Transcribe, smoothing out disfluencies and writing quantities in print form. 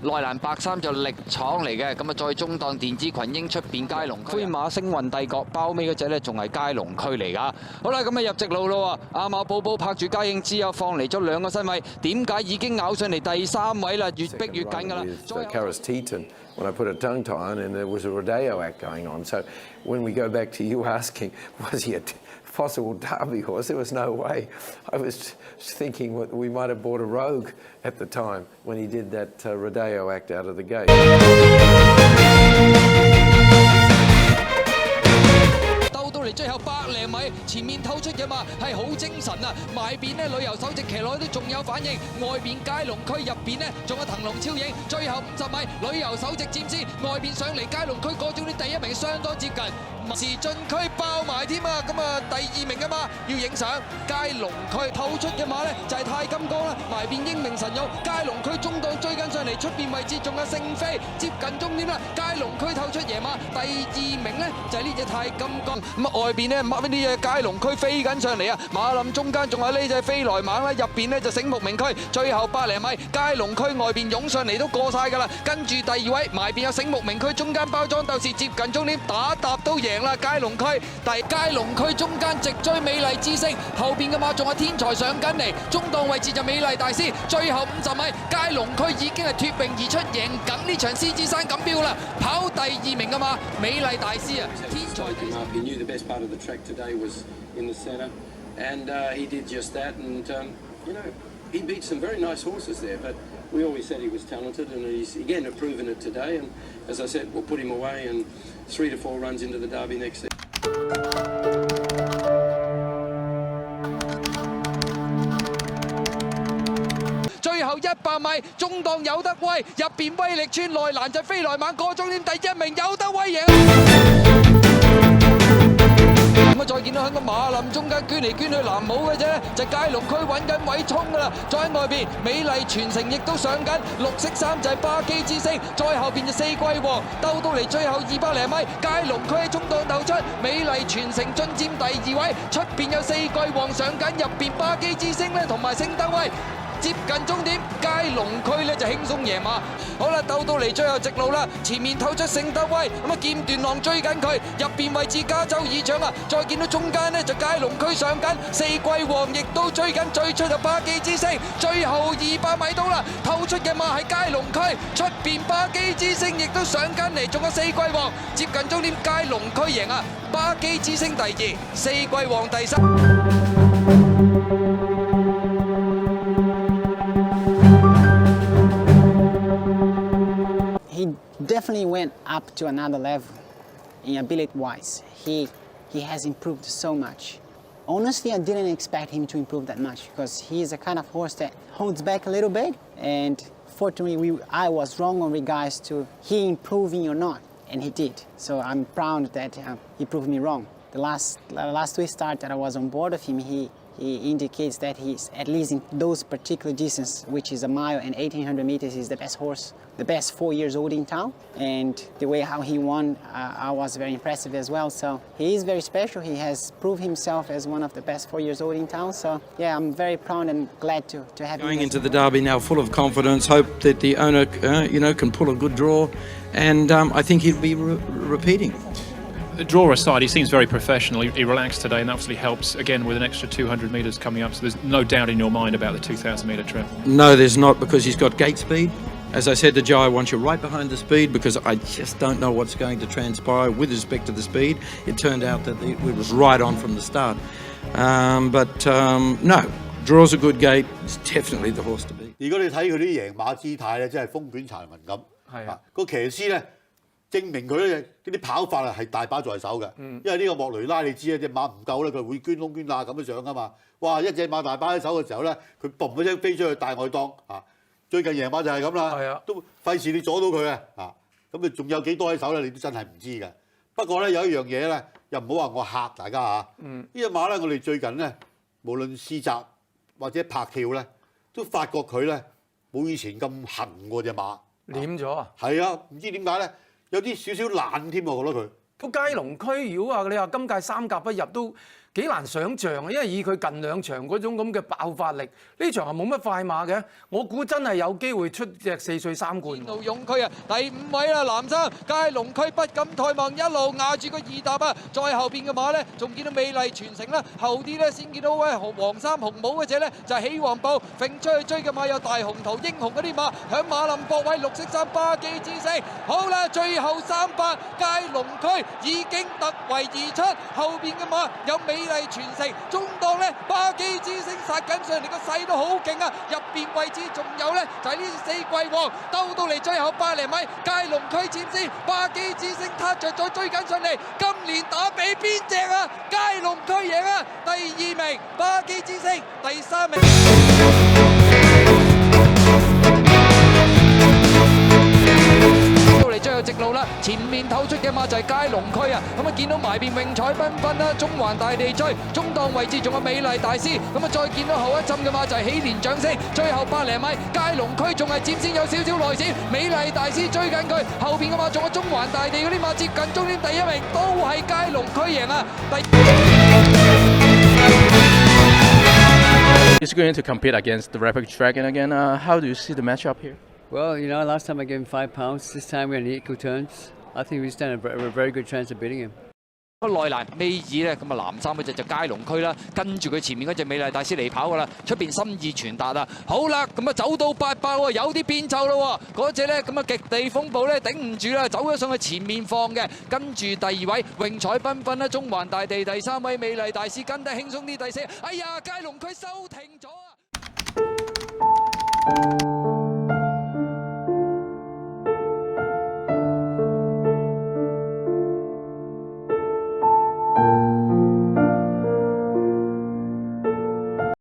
內欄白衫就力闖嚟嘅，咁啊再中檔電子群英出邊佳龍區，灰馬星雲帝國包尾嗰隻呢，仲係佳龍區嚟㗎。好啦，咁啊入直路咯喎，阿馬寶寶拍住嘉應之後放嚟咗2個身位，點解已經咬上嚟第3位啦？越逼越緊㗎啦。When I put a tongue tie on, and there was a rodeo act going on. So when we go back to you asking, was he a possible Derby horse? There was no way. I was thinking we might have bought a Rogue at the time when he did that rodeo act out of the gate. 嚟最後100零米，前面透出嘅馬係好精神啊！埋邊呢旅遊首席騎落都仲有反應，外邊佳龍區入邊呢仲有騰龍超影，最後50米旅遊首席佔先，外邊上嚟佳龍區嗰種啲第1名相當接近，時進區爆埋添啊！咁啊第2名嘅馬要影相，佳龍區透出嘅馬呢就係太金剛啦，埋邊英明神勇，佳龍區中檔追緊上嚟，出邊位置仲有聖飛接近終點啦，佳龍區透出野馬，第2名呢就係呢隻太金剛。外邊呢，呢隻佳龍區飛緊上嚟啊！馬林中間仲有呢隻飛來猛啦，入邊呢就醒目名區，最後100零米，佳龍區外邊湧上嚟都過晒㗎啦。跟住第2位，埋邊有醒目名區，中間包裝鬥士接近終點，打搭都贏啦！佳龍區佳龍區中間直追美麗之星，後邊嘅馬仲有天才上緊嚟，中檔位置就美麗大師，最後50米，佳龍區已經係脫穎而出，贏緊呢場獅子山錦標啦！跑第2名㗎嘛，美麗大師啊，天才。Part of the track today was in the centre, and he did just that. And he beat some very nice horses there. But we always said he was talented, and he's again proven it today. And as I said, we'll put him away, and 3 to 4 runs into the Derby next season. 最後100米，中檔有得威，入邊威力村內欄就飛來猛過終點第1名，有得威贏。咁啊，再見到喺個馬林中間捐嚟捐去藍帽嘅啫，就佳龍區揾緊位衝㗎啦。再喺外邊，美麗傳承亦都上緊，綠色衫就係巴基之星，再後邊就四季王，鬥到嚟最後200零米，佳龍區喺中檔鬥出，美麗傳承進佔第2位，出邊有四季王上緊，入邊巴基之星咧同埋聖德威。接近終點，佳龍區呢就輕鬆贏馬。好啦，鬥到嚟最後直路啦，前面透出聖德威，咁啊劍斷浪追緊佢，入邊位置加州二長啊，再見到中間呢就佳龍區上緊，四季王亦都追緊，最出就巴基之星，最後200米到啦，透出嘅馬係佳龍區，出邊巴基之星亦都上緊嚟，仲有四季王，接近終點佳龍區贏啊，巴基之星第2，四季王第3。Definitely went up to another level in ability-wise. He has improved so much. Honestly, I didn't expect him to improve that much because he is a kind of horse that holds back a little bit. And fortunately, I was wrong on regards to he improving or not, and he did. So I'm proud that he proved me wrong. The last 2 starts that I was on board of him, he indicates that he's, at least in those particular distance, which is a mile and 1800 meters, is the best horse, the best 4 years old in town. And the way how he won, I was very impressive as well. So he is very special. He has proved himself as one of the best 4 years old in town. So yeah, I'm very proud and glad to have him. Going into the Derby now full of confidence, hope that the owner, can pull a good draw. And I think he'll be repeating. The draw aside, he seems very professional. He relaxed today, and that obviously helps again with an extra 200 metres coming up. So there's no doubt in your mind about the 2,000 metre trip. No, there's not, because he's got gate speed. As I said to Joe, I want you right behind the speed because I just don't know what's going to transpire with respect to the speed. It turned out that it was right on from the start. No, draws a good gate. It's definitely the horse to beat. 如果你睇佢啲贏馬姿態咧，真係風捲殘雲咁。係啊，個騎師咧。證明佢咧啲跑法係大把在手嘅，因為呢個莫雷拉你知啊，隻馬唔夠咧，佢會捐窿捐罅咁樣上噶嘛。哇！一隻馬大把喺手嘅時候咧，佢嘣一聲飛出去大外檔啊！最近贏馬就係咁啦，都費事你阻到佢啊！咁你仲有幾多喺手咧？你都真係唔知嘅。不過咧有一樣嘢咧，又唔好話我嚇大家嚇。呢隻馬咧，我哋最近咧，無論試閘或者拍跳咧，都發覺佢咧冇以前咁痕喎隻馬。攣咗啊？係啊，唔知點解咧？有啲少少爛添，我覺得佢。個佳龍區如果話你話今屆3甲不入都幾難想像啊！因為以佢近2場嗰種咁嘅爆發力，呢場係冇乜快馬嘅，我估真係有機會出隻4歲3冠。路勇區啊，第5位啦，藍生佳龍區不敢怠慢，一路壓住個2搭啊，再後邊嘅馬呢，仲見到美麗傳承啦，後啲呢，先見到位黃衫紅帽嗰隻呢，就係起黃布，揈出去追嘅馬有大紅圖英雄嗰啲馬，響馬林博位綠色衫巴基之星，好啦，最後300佳龍區已經突圍而出，後邊嘅馬有美麗傳承，中檔呢，巴基之星殺緊上嚟個勢都好勁啊，入邊位置仲有呢，就係呢4季王兜到嚟最後100厘米，佳龍區佔先，巴基之星撻着咗追緊上嚟，今年打比邊隻啊？佳龍區贏啊，第2名巴基之星，第3名。到嚟最後直路啦，前面透出嘅馬就係佳龍區啊，咁啊見到埋邊榮彩繽紛啦，中環大地追，中檔位置仲有美麗大師，咁啊再見到後一陣嘅馬就係喜蓮掌聲，最後100厘米，佳龍區仲係佔先有少少內線，美麗大師追緊佢，後邊嘅馬仲有中環大地嗰啲馬接近終點第1名，都係佳龍區贏啊！He's going to compete against the Rapid Dragon again. How do you see the matchup here? Well, you know, last time I gave him £5. This time we're in equal terms. I think we stand a very good chance of beating him. 內欄尾二咧，咁啊藍衫嗰隻就佳龍區啦，跟住佢前面嗰隻美麗大師嚟跑噶啦，出邊心意傳達啊！好啦，咁啊走到800喎，有啲變奏咯喎，嗰隻咧咁啊極地風暴咧頂唔住啦，走咗上去前面放嘅，跟住第2位榮彩繽紛啦，中環大地第3位美麗大師跟得輕鬆啲，第4，哎呀佳龍區收停咗啊！